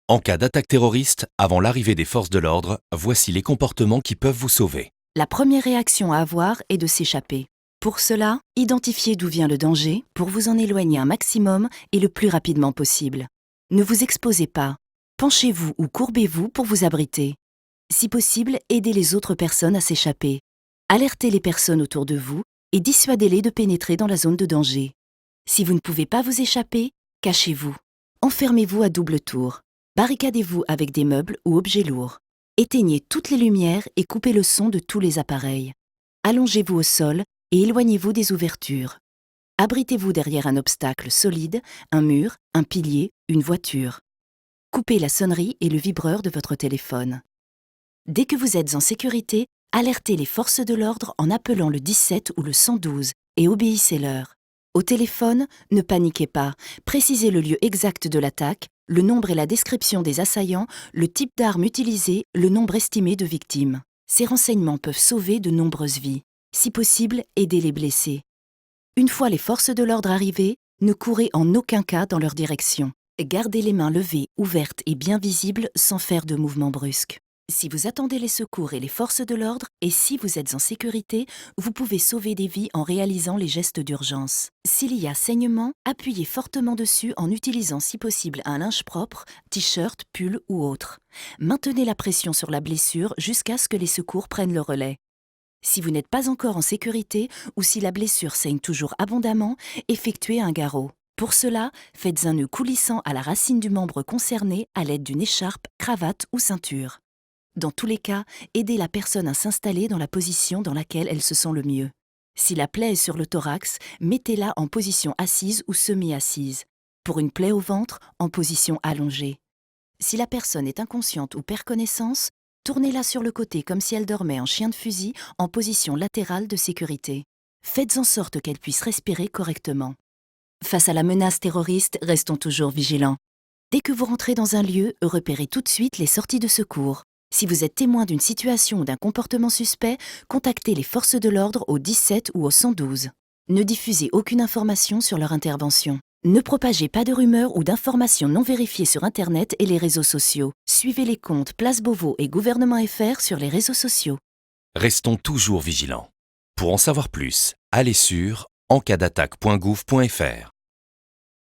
En cas d'attaque terroriste, avant l'arrivée des forces de l'ordre, voici les comportements qui peuvent vous sauver. La première réaction à avoir est de s'échapper. Pour cela, identifiez d'où vient le danger pour vous en éloigner un maximum et le plus rapidement possible. Ne vous exposez pas. Penchez-vous ou courbez-vous pour vous abriter. Si possible, aidez les autres personnes à s'échapper. Alertez les personnes autour de vous et dissuadez-les de pénétrer dans la zone de danger. Si vous ne pouvez pas vous échapper, cachez-vous. Enfermez-vous à double tour. Barricadez-vous avec des meubles ou objets lourds. Éteignez toutes les lumières et coupez le son de tous les appareils. Allongez-vous au sol et éloignez-vous des ouvertures. Abritez-vous derrière un obstacle solide, un mur, un pilier, une voiture. Coupez la sonnerie et le vibreur de votre téléphone. Dès que vous êtes en sécurité, alertez les forces de l'ordre en appelant le 17 ou le 112 et obéissez-leur. Au téléphone, ne paniquez pas, précisez le lieu exact de l'attaque, le nombre et la description des assaillants, le type d'arme utilisée, le nombre estimé de victimes. Ces renseignements peuvent sauver de nombreuses vies. Si possible, aidez les blessés. Une fois les forces de l'ordre arrivées, ne courez en aucun cas dans leur direction. Gardez les mains levées, ouvertes et bien visibles sans faire de mouvements brusques. Si vous attendez les secours et les forces de l'ordre, et si vous êtes en sécurité, vous pouvez sauver des vies en réalisant les gestes d'urgence. S'il y a saignement, appuyez fortement dessus en utilisant si possible un linge propre, t-shirt, pull ou autre. Maintenez la pression sur la blessure jusqu'à ce que les secours prennent le relais. Si vous n'êtes pas encore en sécurité ou si la blessure saigne toujours abondamment, effectuez un garrot. Pour cela, faites un nœud coulissant à la racine du membre concerné à l'aide d'une écharpe, cravate ou ceinture. Dans tous les cas, aidez la personne à s'installer dans la position dans laquelle elle se sent le mieux. Si la plaie est sur le thorax, mettez-la en position assise ou semi-assise. Pour une plaie au ventre, en position allongée. Si la personne est inconsciente ou perd connaissance, tournez-la sur le côté comme si elle dormait en chien de fusil en position latérale de sécurité. Faites en sorte qu'elle puisse respirer correctement. Face à la menace terroriste, restons toujours vigilants. Dès que vous rentrez dans un lieu, repérez tout de suite les sorties de secours. Si vous êtes témoin d'une situation ou d'un comportement suspect, contactez les forces de l'ordre au 17 ou au 112. Ne diffusez aucune information sur leur intervention. Ne propagez pas de rumeurs ou d'informations non vérifiées sur Internet et les réseaux sociaux. Suivez les comptes Place Beauvau et Gouvernement FR sur les réseaux sociaux. Restons toujours vigilants. Pour en savoir plus, allez sur encasdattaque.gouv.fr.